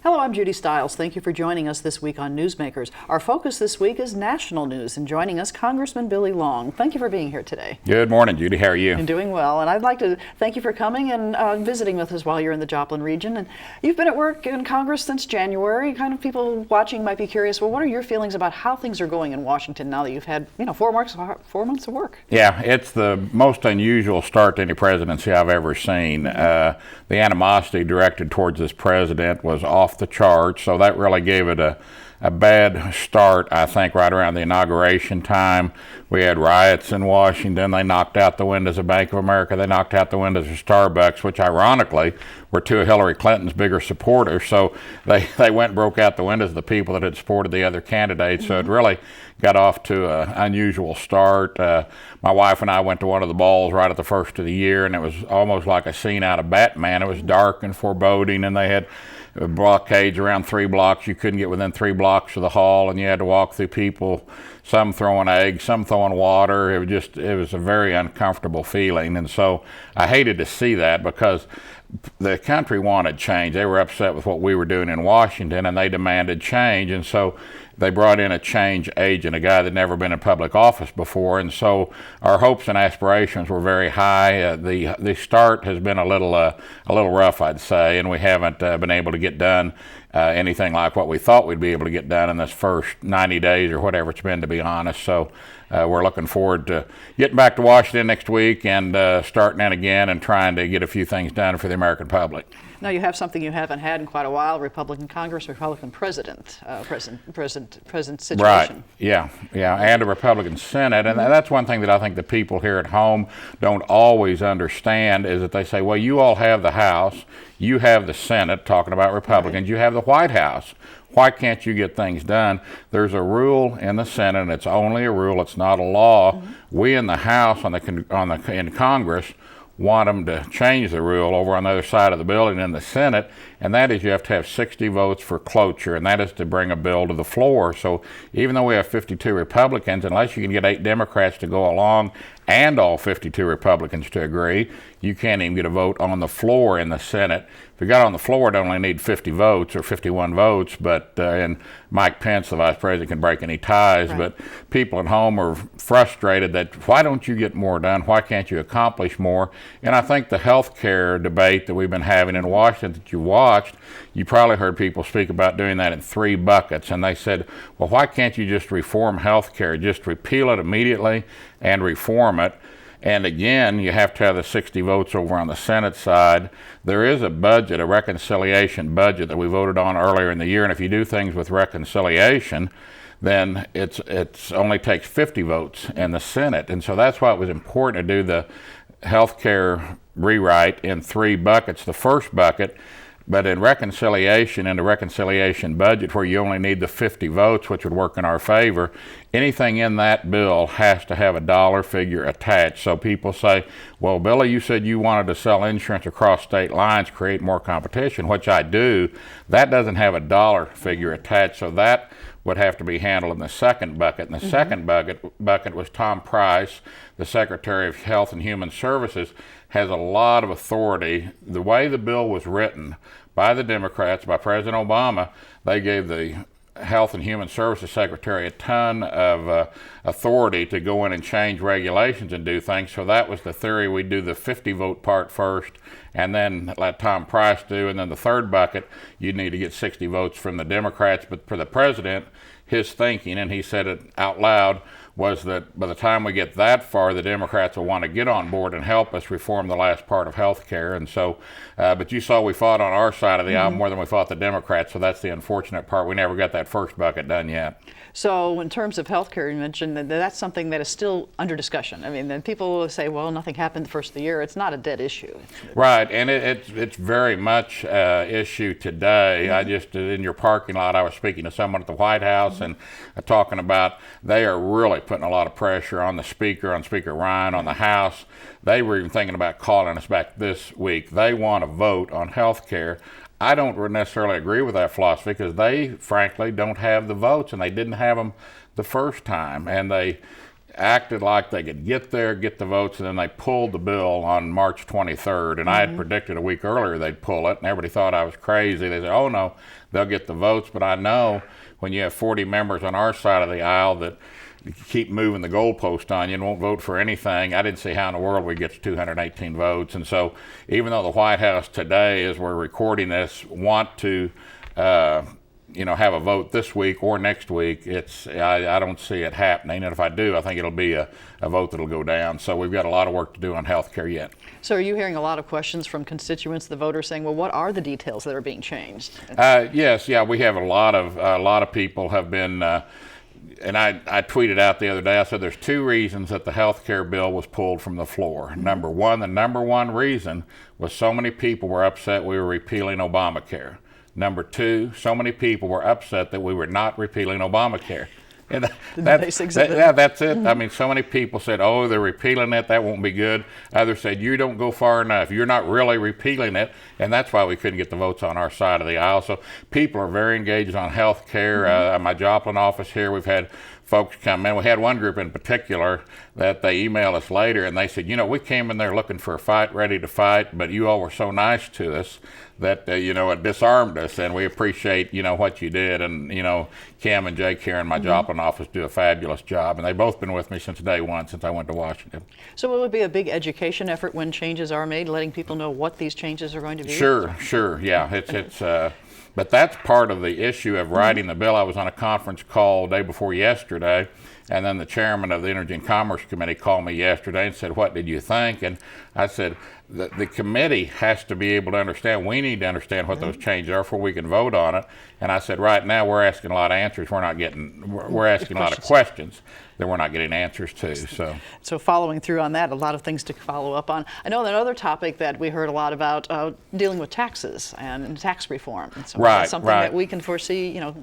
Hello, I'm Judy Stiles. Thank you for joining us this week on Newsmakers. Our focus this week is national news, and joining us, Congressman Billy Long. Thank you for being here today. Good morning, Judy. How are you? I'm doing well, and I'd like to thank you for coming and visiting with us while you're in the Joplin region. And you've been at work in Congress since January. Kind of people watching might be curious, well, what are your feelings about how things are going in Washington now that you've had, 4 months of work? Yeah, it's the most unusual start to any presidency I've ever seen. The animosity directed towards this president was off the charts, so that really gave it a bad start, I think, right around the inauguration time. We had riots in Washington. They knocked out the windows of Bank of America. They knocked out the windows of Starbucks, which ironically were two of Hillary Clinton's bigger supporters. So they went and broke out the windows of the people that had supported the other candidates. So it really got off to an unusual start. My wife and I went to one of the balls right at the first of the year, and it was almost like a scene out of Batman. It was dark and foreboding, and they had blockades around 3 blocks. You couldn't get within 3 blocks of the hall, and you had to walk through people, some throwing eggs, some throwing water. It was a very uncomfortable feeling, and so I hated to see that because the country wanted change. They were upset with what we were doing in Washington, and they demanded change, and so they brought in a change agent, a guy that had never been in public office before, and so our hopes and aspirations were very high. The start has been a little rough, I'd say, and we haven't been able to get done anything like what we thought we'd be able to get done in this first 90 days or whatever it's been, to be honest. So we're looking forward to getting back to Washington next week and starting in again and trying to get a few things done for the American public. Now you have something you haven't had in quite a while: Republican Congress, Republican president situation. Right. Yeah. And a Republican Senate, and that's one thing that I think the people here at home don't always understand is that they say, well, you all have the House, you have the Senate, talking about Republicans, right. You have the White House. Why can't you get things done? There's a rule in the Senate, and it's only a rule, it's not a law. We in the House, in Congress, want them to change the rule over on the other side of the building in the Senate, and that is you have to have 60 votes for cloture, and that is to bring a bill to the floor. So even though we have 52 Republicans, unless you can get 8 Democrats to go along and all 52 Republicans to agree, you can't even get a vote on the floor in the Senate. If you got on the floor, it only need 50 votes or 51 votes, but and Mike Pence, the vice president, can break any ties. Right. But people at home are frustrated that why don't you get more done? Why can't you accomplish more? And I think the health care debate that we've been having in Washington that you watched, you probably heard people speak about doing that in 3 buckets. And they said, well, why can't you just reform health care? Just repeal it immediately and reform it. And again, you have to have the 60 votes over on the Senate side. There is a budget, a reconciliation budget that we voted on earlier in the year, and if you do things with reconciliation, then it's only takes 50 votes in the Senate. And so that's why it was important to do the health care rewrite in 3 buckets. The first bucket, but in reconciliation, in the reconciliation budget where you only need the 50 votes, which would work in our favor, anything in that bill has to have a dollar figure attached. So people say, well, Billy, you said you wanted to sell insurance across state lines, create more competition, which I do. That doesn't have a dollar figure attached, so that would have to be handled in the second bucket. And the second bucket was Tom Price, the Secretary of Health and Human Services, has a lot of authority. The way the bill was written by the Democrats, by President Obama, they gave the Health and Human Services Secretary a ton of authority to go in and change regulations and do things. So that was the theory. We'd do the 50 vote part first and then let Tom Price do. And then the third bucket, you'd need to get 60 votes from the Democrats. But for the president, his thinking, and he said it out loud, was that by the time we get that far, the Democrats will want to get on board and help us reform the last part of health care. And so, but you saw we fought on our side of the aisle more than we fought the Democrats, so that's the unfortunate part. We never got that first bucket done yet. So in terms of health care, you mentioned that that's something that is still under discussion. I mean, then people will say, well, nothing happened the first of the year. It's not a dead issue. Right, and it's very much an issue today. I just, in your parking lot, I was speaking to someone at the White House and talking about they are really putting a lot of pressure on the Speaker, on Speaker Ryan, on the House. They were even thinking about calling us back this week. They want a vote on health care. I don't necessarily agree with that philosophy because they, frankly, don't have the votes, and they didn't have them the first time. And they acted like they could get there, get the votes, and then they pulled the bill on March 23rd. And I had predicted a week earlier they'd pull it, and everybody thought I was crazy. They said, oh no, they'll get the votes. But I know when you have 40 members on our side of the aisle that keep moving the goalpost on you and won't vote for anything, I didn't see how in the world we get to 218 votes. And so even though the White House today, as we're recording this, want to have a vote this week or next week, I don't see it happening. And if I do, I think it'll be a vote that'll go down. So we've got a lot of work to do on health care yet. So are you hearing a lot of questions from constituents, the voters, saying, well, what are the details that are being changed? Yes, we have a lot of people have been, and I tweeted out the other day, I said there's two reasons that the health care bill was pulled from the floor. Number one, the number one reason was so many people were upset we were repealing Obamacare. Number two, so many people were upset that we were not repealing Obamacare. And that's it. I mean, so many people said, oh, they're repealing it, that won't be good. Others said, you don't go far enough. You're not really repealing it. And that's why we couldn't get the votes on our side of the aisle. So people are very engaged on health care. My Joplin office here, we've had folks come in. We had one group in particular that they emailed us later, and they said, we came in there looking for a fight, ready to fight, but you all were so nice to us that, it disarmed us, and we appreciate, what you did. And, Kim and Jake here in my Joplin office do a fabulous job, and they've both been with me since day one, since I went to Washington. So it would be a big education effort when changes are made, letting people know what these changes are going to be? Sure, yeah. But that's part of the issue of writing the bill. I was on a conference call day before yesterday, and then the chairman of the Energy and Commerce Committee called me yesterday and said, what did you think? And I said, the committee has to be able to understand. We need to understand what those changes are before we can vote on it. And I said, right now we're asking a lot of answers. We're asking a lot of questions that we're not getting answers to. So following through on that, a lot of things to follow up on. I know another topic that we heard a lot about, dealing with taxes and tax reform. And so that's something that we can foresee, in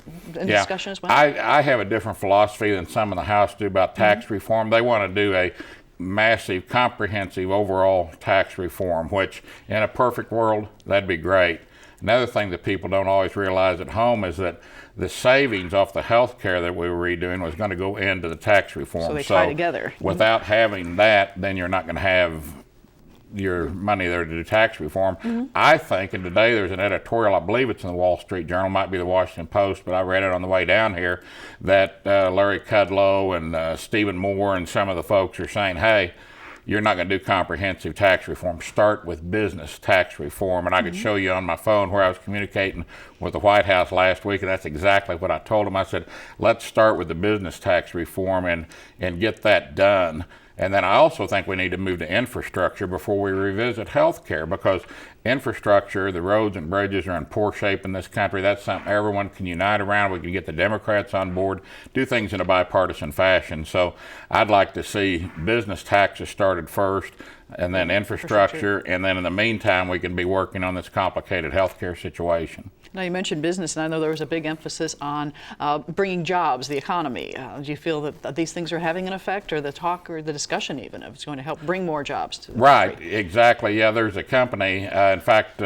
discussion as well. I have a different philosophy than some in the House do about tax reform. They want to do a massive, comprehensive overall tax reform, which in a perfect world, that'd be great. Another thing that people don't always realize at home is that the savings off the health care that we were redoing was going to go into the tax reform. So they tie together. Without having that, then you're not going to have your money there to do tax reform. I think, and today there's an editorial, I believe it's in the Wall Street Journal, might be the Washington Post, but I read it on the way down here, that Larry Kudlow and Stephen Moore and some of the folks are saying, hey, you're not going to do comprehensive tax reform. Start with business tax reform. And I could show you on my phone where I was communicating with the White House last week, and that's exactly what I told them. I said, let's start with the business tax reform and get that done. And then I also think we need to move to infrastructure before we revisit health care, because infrastructure, the roads and bridges are in poor shape in this country. That's something everyone can unite around. We can get the Democrats on board, do things in a bipartisan fashion. So I'd like to see business taxes started first, and then infrastructure, and then in the meantime we can be working on this complicated health care situation. Now, you mentioned business, and I know there was a big emphasis on bringing jobs, the economy. Do you feel that these things are having an effect, or the talk or the discussion even of it's going to help bring more jobs to the country? Exactly. Yeah, there's a company, in fact,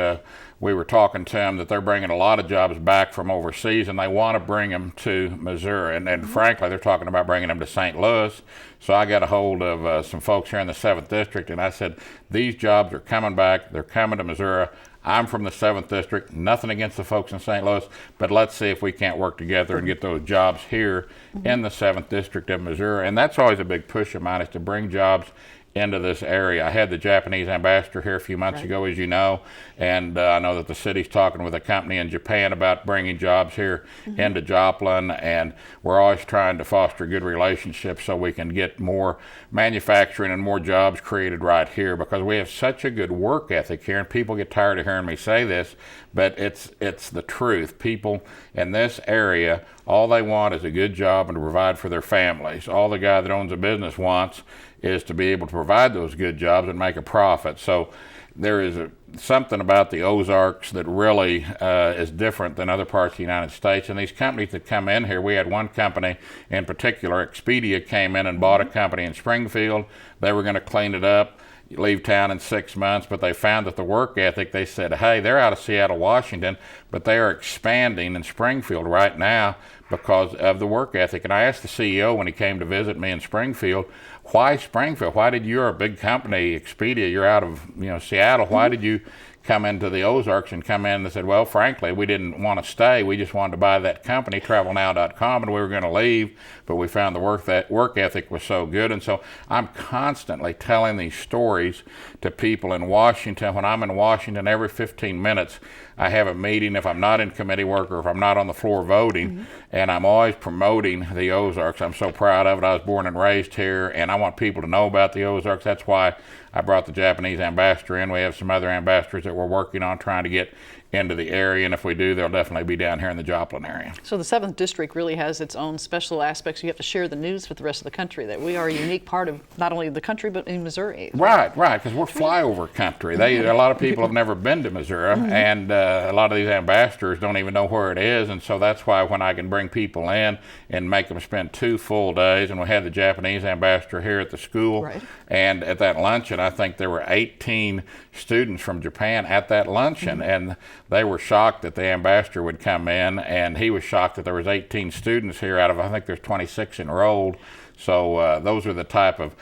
we were talking to them that they're bringing a lot of jobs back from overseas, and they want to bring them to Missouri. And frankly, they're talking about bringing them to St. Louis. So I got a hold of some folks here in the 7th District, and I said, these jobs are coming back. They're coming to Missouri. I'm from the 7th District, nothing against the folks in St. Louis, but let's see if we can't work together and get those jobs here in the 7th District of Missouri. And that's always a big push of mine, is to bring jobs into this area. I had the Japanese ambassador here a few months ago, as you know, and I know that the city's talking with a company in Japan about bringing jobs here into Joplin, and we're always trying to foster good relationships so we can get more manufacturing and more jobs created right here, because we have such a good work ethic here, and people get tired of hearing me say this, but it's the truth. People in this area, all they want is a good job and to provide for their families. All the guy that owns a business wants is to be able to provide those good jobs and make a profit. So there is something about the Ozarks that really is different than other parts of the United States. And these companies that come in here, we had one company in particular, Expedia, came in and bought a company in Springfield. They were going to clean it up. leave town in 6 months, but they found that the work ethic, they said, hey, they're out of Seattle, Washington, but they are expanding in Springfield right now because of the work ethic. And I asked the CEO when he came to visit me in Springfield, why Springfield? Why did you're a big company, Expedia, you're out of Seattle, why did you come into the Ozarks and come in? And they said, well, frankly, we didn't want to stay. We just wanted to buy that company, travelnow.com, and we were going to leave, but we found that work ethic was so good. And so I'm constantly telling these stories to people in Washington. When I'm in Washington, every 15 minutes, I have a meeting if I'm not in committee work or if I'm not on the floor voting, and I'm always promoting the Ozarks. I'm so proud of it. I was born and raised here, and I want people to know about the Ozarks. That's why I brought the Japanese ambassador in. We have some other ambassadors that we're working on trying to get into the area, and if we do, they'll definitely be down here in the Joplin area. So the 7th District really has its own special aspects. You have to share the news with the rest of the country that we are a unique part of not only the country but in Missouri. Right, because we're flyover country. A lot of people have never been to Missouri, and a lot of these ambassadors don't even know where it is, and so that's why when I can bring people in and make them spend 2 full days, and we had the Japanese ambassador here at the school, and at that luncheon, I think there were 18 students from Japan at that luncheon, and they were shocked that the ambassador would come in, and he was shocked that there was 18 students here out of, I think there's 26 enrolled. So those are the type of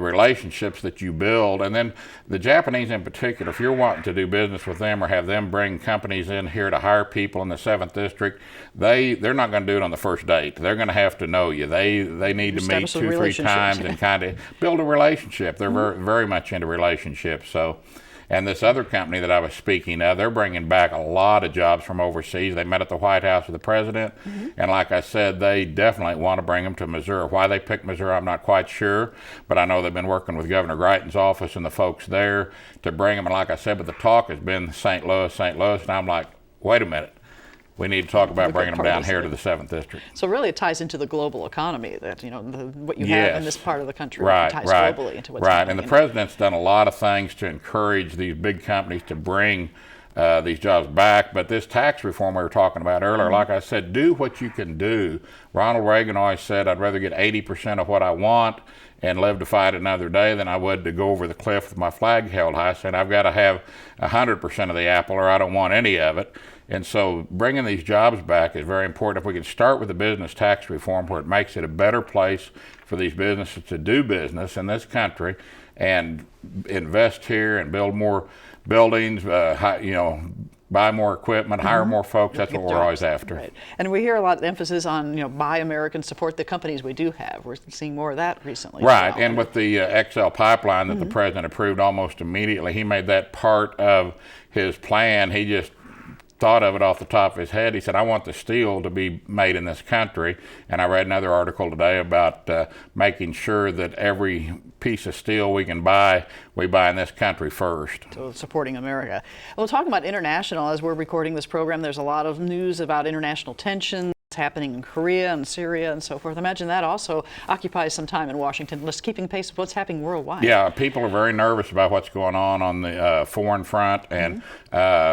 relationships that you build. And then the Japanese in particular, if you're wanting to do business with them or have them bring companies in here to hire people in the 7th District, they're not going to do it on the first date. They're going to have to know you. They need to meet 2-3 times and kind of build a relationship. They're very, very much into relationships. So. And this other company that I was speaking of, they're bringing back a lot of jobs from overseas. They met at the White House with the president, and like I said, they definitely want to bring them to Missouri. Why they picked Missouri, I'm not quite sure, but I know they've been working with Governor Greitens' office and the folks there to bring them. And like I said, but the talk has been St. Louis, and I'm like, wait a minute. We need to talk about bringing them down here to the 7th District. So really it ties into the global economy that, what you have in this part of the country ties globally into what's happening. And the president's done a lot of things to encourage these big companies to bring these jobs back. But this tax reform we were talking about earlier, like I said, do what you can do. Ronald Reagan always said, I'd rather get 80% of what I want and live to fight another day than I would to go over the cliff with my flag held high, saying I've got to have 100% of the apple or I don't want any of it. And so bringing these jobs back is very important. If we can start with the business tax reform where it makes it a better place for these businesses to do business in this country and invest here and build more buildings, buy more equipment, hire more folks, that's what we're always after. Right. And we hear a lot of emphasis on, buy American, support the companies we do have. We're seeing more of that recently. Right, and with the XL pipeline that the president approved almost immediately, he made that part of his plan. He just thought of it off the top of his head. He said, I want the steel to be made in this country. And I read another article today about making sure that every piece of steel we can buy, we buy in this country first. So supporting America. Well, talking about international, as we're recording this program, there's a lot of news about international tension happening in Korea and Syria and so forth. Imagine that also occupies some time in Washington, just keeping pace with what's happening worldwide. Yeah, people are very nervous about what's going on the foreign front, and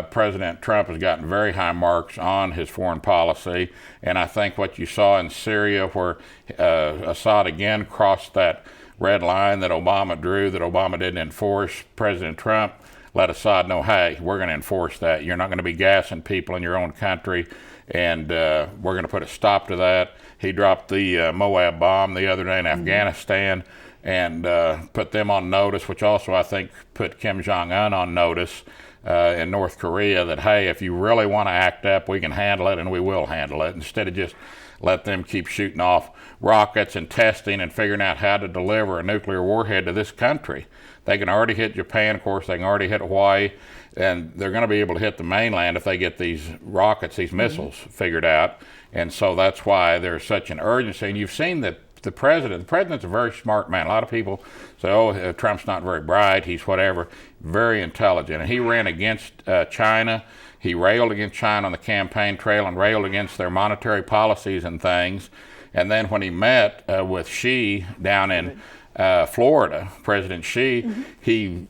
President Trump has gotten very high marks on his foreign policy, and I think what you saw in Syria where Assad again crossed that red line that Obama drew, that Obama didn't enforce, President Trump let Assad know, hey, we're going to enforce that. You're not going to be gassing people in your own country, and we're going to put a stop to that. He dropped the Moab bomb the other day in Afghanistan and put them on notice, which also I think put Kim Jong-un on notice in North Korea that, hey, if you really want to act up, we can handle it and we will handle it, instead of just let them keep shooting off rockets and testing and figuring out how to deliver a nuclear warhead to this country. They can already hit Japan, of course, they can already hit Hawaii, and they're going to be able to hit the mainland if they get these rockets, these missiles figured out. And so that's why there's such an urgency. And you've seen that the president's a very smart man. A lot of people say, oh, Trump's not very bright, he's whatever. Very intelligent. And he ran against China. He railed against China on the campaign trail and railed against their monetary policies and things. And then when he met with Xi down in Florida, President Xi, he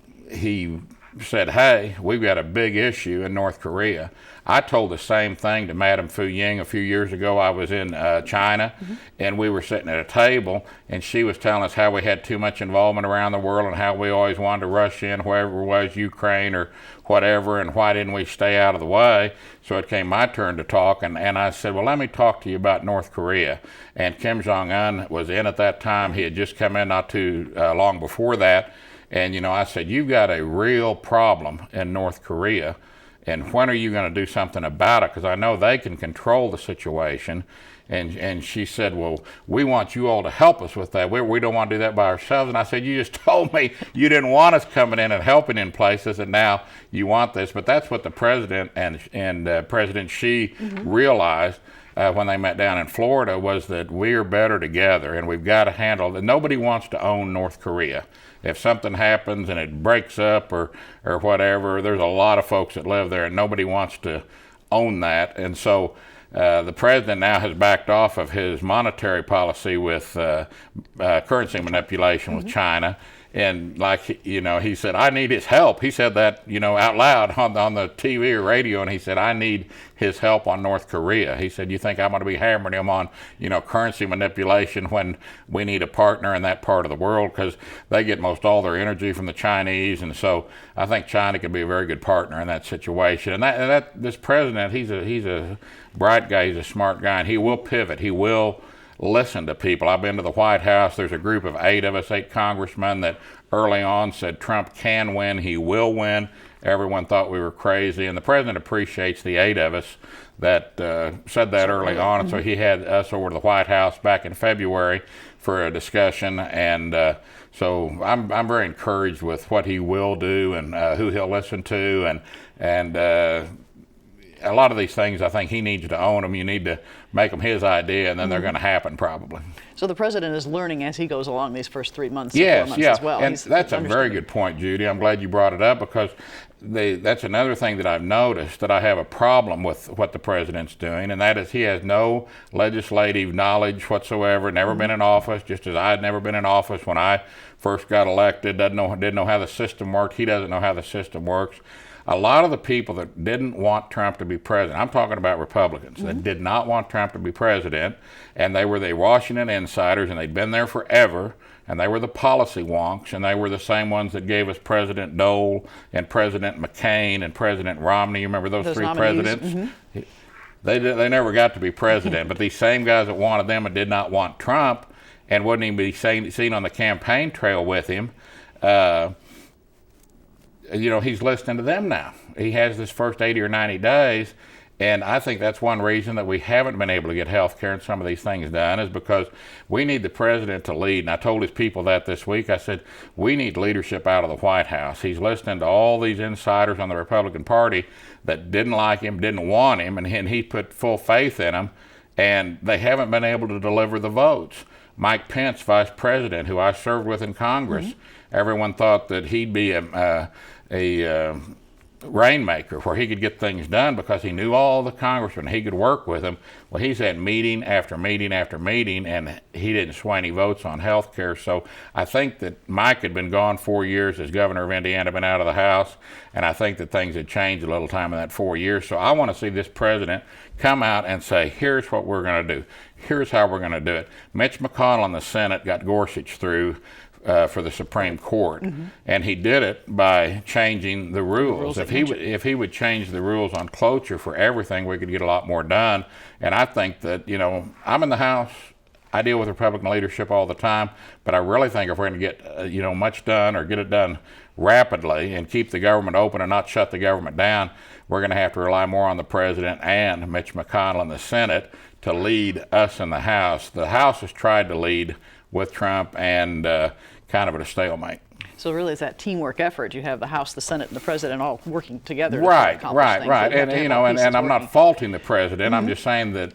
said, hey, we've got a big issue in North Korea. I told the same thing to Madam Fu Ying a few years ago. I was in China, and we were sitting at a table, and she was telling us how we had too much involvement around the world and how we always wanted to rush in wherever it was, Ukraine or whatever, and why didn't we stay out of the way? So it came my turn to talk, and I said, well, let me talk to you about North Korea. And Kim Jong-un was in at that time. He had just come in not too long before that. And, you know, I said, you've got a real problem in North Korea, and when are you going to do something about it? Because I know they can control the situation. And she said, well, we want you all to help us with that. We don't want to do that by ourselves. And I said, you just told me you didn't want us coming in and helping in places, and now you want this. But that's what the president and President Xi realized when they met down in Florida, was that we're better together, and we've got to handle it. Nobody wants to own North Korea. If something happens and it breaks up or whatever, there's a lot of folks that live there, and nobody wants to own that. And so the president now has backed off of his monetary policy with currency manipulation with China. And like, you know, he said, I need his help. He said that, you know, out loud on the TV or radio, and he said, I need his help on North Korea. He said, you think I'm going to be hammering him on, you know, currency manipulation when we need a partner in that part of the world, because they get most all their energy from the Chinese. And so I think China could be a very good partner in that situation. And that this president, he's a bright guy, he's a smart guy, and he will pivot. He will listen to people. I've been to the White House. There's a group of 8 of us, 8 congressmen, that early on said Trump can win, he will win. Everyone thought we were crazy, and the president appreciates the 8 of us that said that early on. And so he had us over to the White House back in February for a discussion, and so I'm very encouraged with what he will do and who he'll listen to, and a lot of these things, I think he needs to own them. You need to make them his idea, and then they're going to happen probably. So the president is learning as he goes along these first 3 months, yes, 4 months yeah. as well. And that's a very good point, Judy. I'm glad you brought it up, because that's another thing that I've noticed, that I have a problem with what the president's doing, and that is he has no legislative knowledge whatsoever, never been in office, just as I had never been in office when I first got elected, didn't know how the system worked. He doesn't know how the system works. A lot of the people that didn't want Trump to be president, I'm talking about Republicans, that did not want Trump to be president, and they were the Washington insiders, and they'd been there forever, and they were the policy wonks, and they were the same ones that gave us President Dole and President McCain and President Romney. You remember those 3 nominees? presidents? They never got to be president, but these same guys that wanted them and did not want Trump and wouldn't even be seen on the campaign trail with him, you know, he's listening to them now. He has this first 80 or 90 days, and I think that's one reason that we haven't been able to get health care and some of these things done, is because we need the president to lead. And I told his people that this week. I said, we need leadership out of the White House. He's listening to all these insiders on the Republican Party that didn't like him, didn't want him, and he put full faith in them, and they haven't been able to deliver the votes. Mike Pence, vice president, who I served with in Congress, everyone thought that he'd be a rainmaker where he could get things done because he knew all the congressmen. He could work with them. Well, he's had meeting after meeting after meeting, and he didn't sway any votes on health care. So I think that Mike had been gone 4 years as governor of Indiana, been out of the House, and I think that things had changed a little time in that 4 years. So I want to see this president come out and say, here's what we're going to do. Here's how we're going to do it. Mitch McConnell in the Senate got Gorsuch through for the Supreme Court, and he did it by changing the rules. If he would change the rules on cloture for everything, we could get a lot more done. And I think that, you know, I'm in the House. I deal with Republican leadership all the time, but I really think if we're going to get you know, much done or get it done rapidly and keep the government open and not shut the government down, we're going to have to rely more on the president and Mitch McConnell in the Senate to lead us in the House. The House has tried to lead with Trump and kind of at a stalemate. So really, it's that teamwork effort. You have the House, the Senate, and the president all working together. Right. To accomplish things. And you know, and I'm not faulting the president. I'm just saying that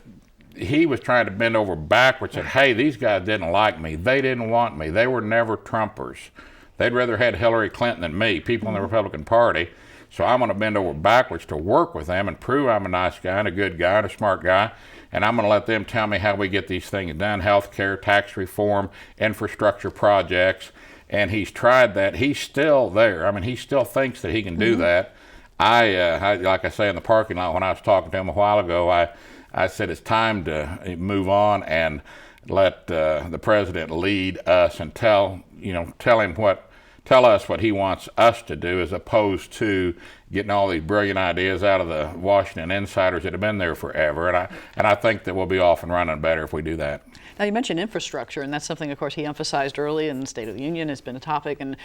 he was trying to bend over backwards and, hey, these guys didn't like me. They didn't want me. They were never Trumpers. They'd rather had Hillary Clinton than me, people in the Republican Party. So I'm going to bend over backwards to work with them and prove I'm a nice guy and a good guy and a smart guy. And I'm going to let them tell me how we get these things done: health care, tax reform, infrastructure projects. and he's tried that. He's still there. I mean, he still thinks that he can do that. I like I say in the parking lot when I was talking to him a while ago, I said it's time to move on and let the president lead us and tell us what he wants us to do, as opposed to getting all these brilliant ideas out of the Washington insiders that have been there forever. And I think that we'll be off and running better if we do that. Now, you mentioned infrastructure, and that's something, of course, he emphasized early in the State of the Union. It's been a topic, and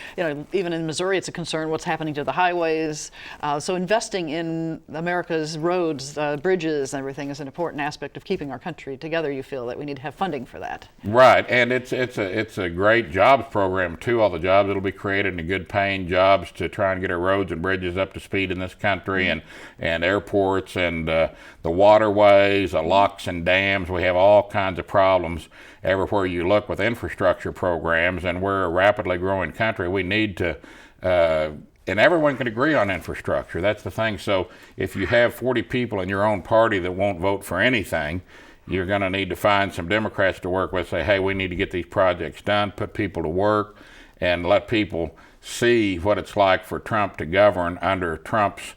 even in Missouri, it's a concern what's happening to the highways. So investing in America's roads, bridges, and everything is an important aspect of keeping our country together. You feel that we need to have funding for that. Right, and it's a great jobs program too. All the jobs that'll be created, and good paying jobs to try and get our roads and bridges up to speed in this country, and airports and the waterways, the locks and dams. We have all kinds of problems everywhere you look with infrastructure programs, and we're a rapidly growing country. We need to, and everyone can agree on infrastructure. That's the thing. So if you have 40 people in your own party that won't vote for anything, you're going to need to find some Democrats to work with, say, hey, we need to get these projects done, put people to work, and let people see what it's like for Trump to govern under Trump's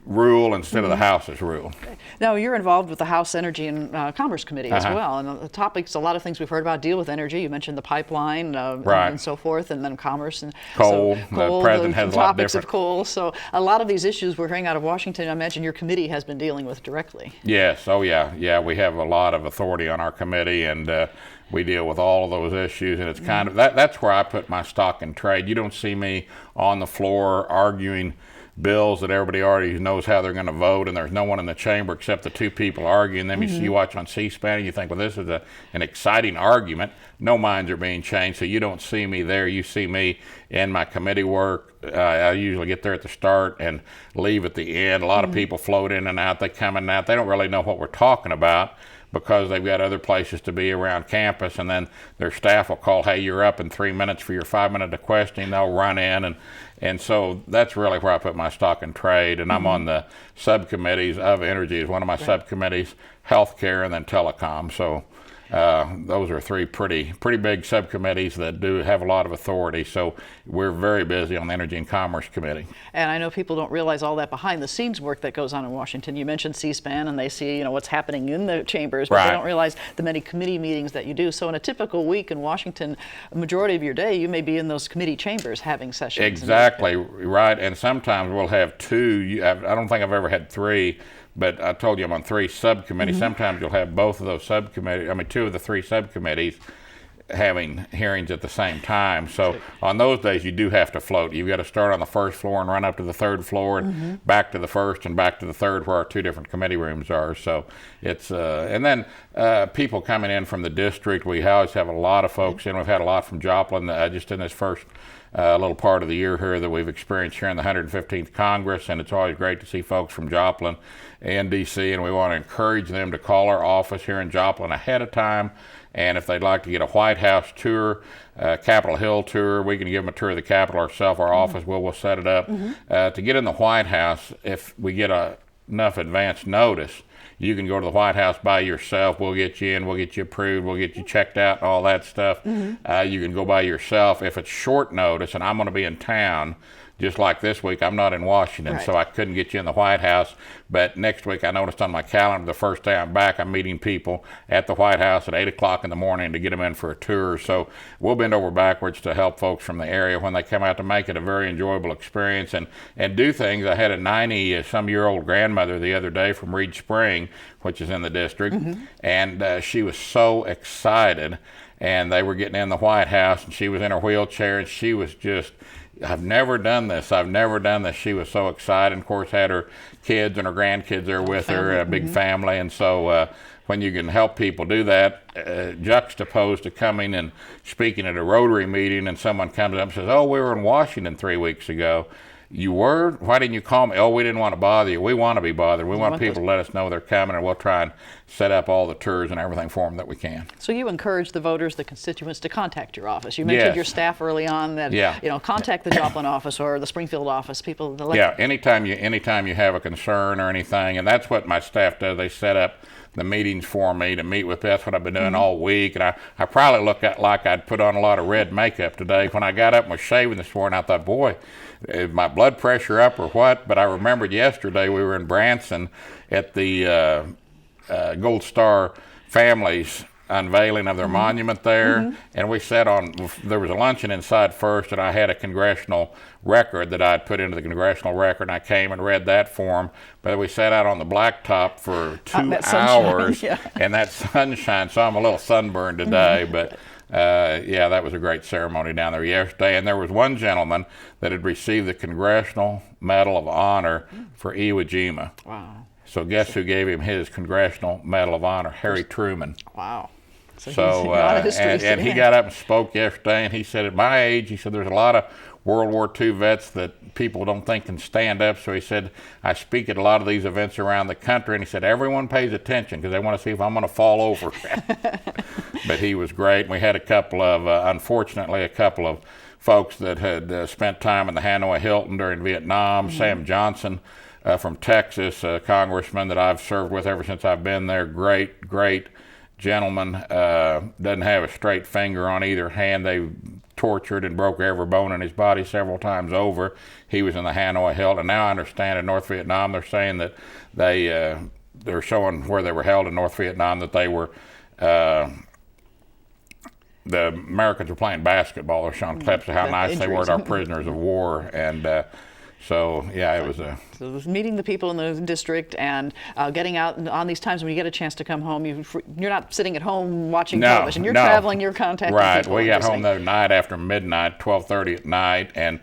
rule instead of the House's rule. Now, you're involved with the House Energy and Commerce Committee as well, and the topics, a lot of things we've heard about deal with energy. You mentioned the pipeline and so forth, and then commerce and coal. The president has a lot topics of coal. So a lot of these issues we're hearing out of Washington, I imagine your committee has been dealing with directly. Yes. Oh, yeah. We have a lot of authority on our committee, and we deal with all of those issues, and it's kind of that's where I put my stock in trade. You don't see me on the floor arguing bills that everybody already knows how they're going to vote, and there's no one in the chamber except the two people arguing them. You watch on C-SPAN and you think, well, this is an exciting argument. No minds are being changed, so you don't see me there. You see me in my committee work. I usually get there at the start and leave at the end. A lot of people float in and out. They come in and out. They don't really know what we're talking about, because they've got other places to be around campus, and then their staff will call, hey, you're up in 3 minutes for your 5-minute questioning. They'll run in, and so that's really where I put my stock in trade, and I'm on the subcommittees of energy is one of my subcommittees, healthcare, and then telecom. So those are three pretty big subcommittees that do have a lot of authority. So we're very busy on the Energy and Commerce Committee. And I know people don't realize all that behind the scenes work that goes on in Washington. You mentioned C-SPAN, and they see what's happening in the chambers, but they don't realize the many committee meetings that you do. So in a typical week in Washington, a majority of your day you may be in those committee chambers having sessions. Exactly, right. And sometimes we'll have two. I don't think I've ever had three. But I told you I'm on 3 subcommittees. Sometimes you'll have both of those subcommittees, 2 of the 3 subcommittees having hearings at the same time. So on those days you do have to float. You've got to start on the first floor and run up to the 3rd floor and back to the 1st and back to the 3rd, where our 2 different committee rooms are. So it's, and then people coming in from the district, we always have a lot of folks in. We've had a lot from Joplin just in this first little part of the year here that we've experienced here in the 115th Congress, and it's always great to see folks from Joplin and DC, and we want to encourage them to call our office here in Joplin ahead of time, and if they'd like to get a White House tour, Capitol Hill tour, we can give them a tour of the Capitol ourselves. Our office we'll set it up. To get in the White House, if we get enough advance notice, you can go to the White House by yourself. We'll get you in, we'll get you approved, we'll get you checked out, all that stuff. You can go by yourself. If it's short notice and I'm going to be in town, just like this week, I'm not in Washington, so I couldn't get you in the White House. But next week, I noticed on my calendar, the first day I'm back, I'm meeting people at the White House at 8 o'clock in the morning to get them in for a tour. So we'll bend over backwards to help folks from the area when they come out, to make it a very enjoyable experience and do things. I had a 90-some-year-old grandmother the other day from Reed Spring, which is in the district, and she was so excited. And they were getting in the White House, and she was in her wheelchair, and she was just, I've never done this. She was so excited, and of course had her kids and her grandkids there with her, a big family. And so when you can help people do that, juxtaposed to coming and speaking at a Rotary meeting, and someone comes up and says, oh, we were in Washington 3 weeks ago. You were? Why didn't you call me? Oh, we didn't want to bother you. We want to be bothered. We want people to let us know they're coming, and we'll try and set up all the tours and everything for them that we can. So you encourage the voters, the constituents, to contact your office. You mentioned your staff early on that contact the Joplin office or the Springfield office. People. Anytime you have a concern or anything, and that's what my staff does. They set up the meetings for me to meet with. That's what I've been doing all week, and I probably look like I'd put on a lot of red makeup today. When I got up and was shaving this morning, I thought, boy, is my blood pressure up or what? But I remembered yesterday we were in Branson at the Gold Star families unveiling of their monument there, and we sat on, there was a luncheon inside first, and I had a congressional record that I'd put into the congressional record, and I came and read that for them. But we sat out on the blacktop for 2 hours in that sunshine, so I'm a little sunburned today, but yeah, that was a great ceremony down there yesterday. And there was one gentleman that had received the Congressional Medal of Honor for Iwo Jima. Wow. So guess who gave him his Congressional Medal of Honor? Harry Truman. Wow. So and he got up and spoke yesterday, and he said, at my age, he said, there's a lot of World War II vets that people don't think can stand up. So he said, I speak at a lot of these events around the country, and he said, everyone pays attention because they want to see if I'm going to fall over. But he was great. We had a couple of, unfortunately, a couple of folks that had spent time in the Hanoi Hilton during Vietnam. Sam Johnson from Texas, a congressman that I've served with ever since I've been there. Great gentleman, doesn't have a straight finger on either hand. They tortured and broke every bone in his body several times over. He was in the Hanoi Hilton, and now I understand in North Vietnam they're saying that they're showing where they were held in North Vietnam that they were the Americans were playing basketball. They're showing clips of how nice they were to our prisoners of war, and so yeah, it was a. So it was meeting the people in the district and getting out on these times when you get a chance to come home. You're not sitting at home watching television. You're traveling. You're contacting people. Right. We got home the other night after midnight, 12:30 at night, and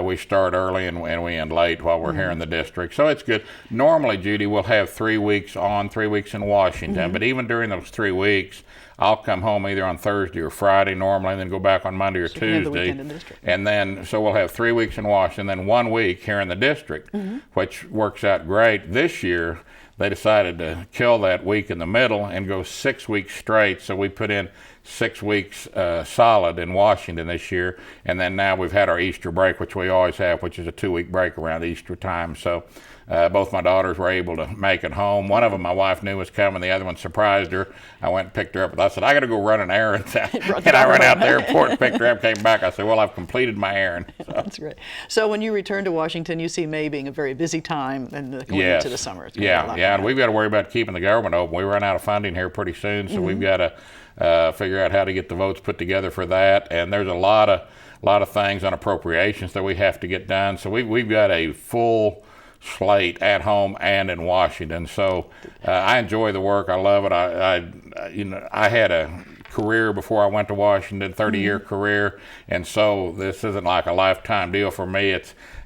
we start early and we end late while we're here in the district. So it's good. Normally, Judy, we'll have 3 weeks on, 3 weeks in Washington. But even during those 3 weeks, I'll come home either on Thursday or Friday normally, and then go back on Monday or Tuesday. The weekend in the district. And then, so we'll have 3 weeks in Washington, then 1 week here in the district, which works out great. This year, they decided to kill that week in the middle and go 6 weeks straight. So we put in 6 weeks solid in Washington this year. And then now we've had our Easter break, which we always have, which is a 2-week break around Easter time. So both my daughters were able to make it home. One of them my wife knew was coming. The other one surprised her. I went and picked her up. And I said, I got to go run an errand. And I ran out to the airport and picked her up, came back. I said, well, I've completed my errand. So. That's great. So when you return to Washington, you see May being a very busy time and going into the summer. Yeah, and we've got to worry about keeping the government open. We run out of funding here pretty soon, so we've got to figure out how to get the votes put together for that. And there's a lot of things on appropriations that we have to get done. So we've got a full slate at home and in Washington. So I enjoy the work. I love it. I had a career before I went to Washington, 30-year career, and so this isn't like a lifetime deal for me.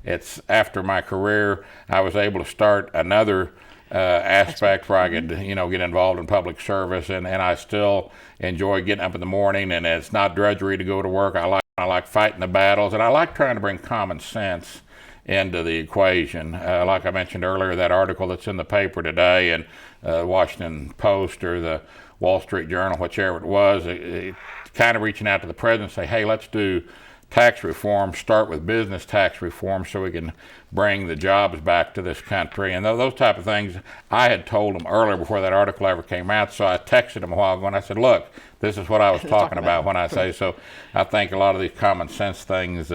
It's after my career, I was able to start another aspect where I could, get involved in public service, and I still enjoy getting up in the morning, and it's not drudgery to go to work. I like fighting the battles, and I like trying to bring common sense into the equation. Like I mentioned earlier, that article that's in the paper today, and Washington Post or the Wall Street Journal, whichever it was, it kind of reaching out to the president and say, hey, let's do tax reform, start with business tax reform so we can bring the jobs back to this country. And those type of things I had told them earlier before that article ever came out, so I texted them a while ago and I said, look, this is what I was talking about when I say so. I think a lot of these common sense things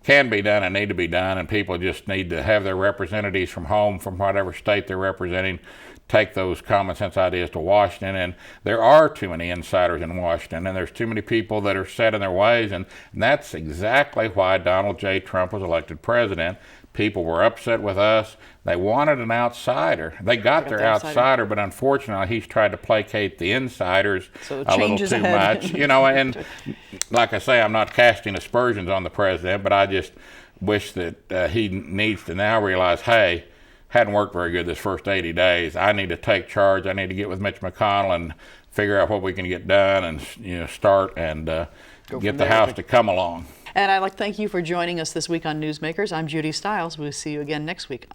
can be done and need to be done, and people just need to have their representatives from home, from whatever state they're representing, take those common sense ideas to Washington. And there are too many insiders in Washington, and there's too many people that are set in their ways, and that's exactly why Donald J. Trump was elected president. People were upset with us. They wanted an outsider. They got their outsider, but unfortunately he's tried to placate the insiders a little too much. And like I say, I'm not casting aspersions on the president, but I just wish that he needs to now realize, hey, hadn't worked very good this first 80 days. I need to take charge. I need to get with Mitch McConnell and figure out what we can get done and start and get the House to come along. And I'd like to thank you for joining us this week on Newsmakers. I'm Judy Stiles. We'll see you again next week.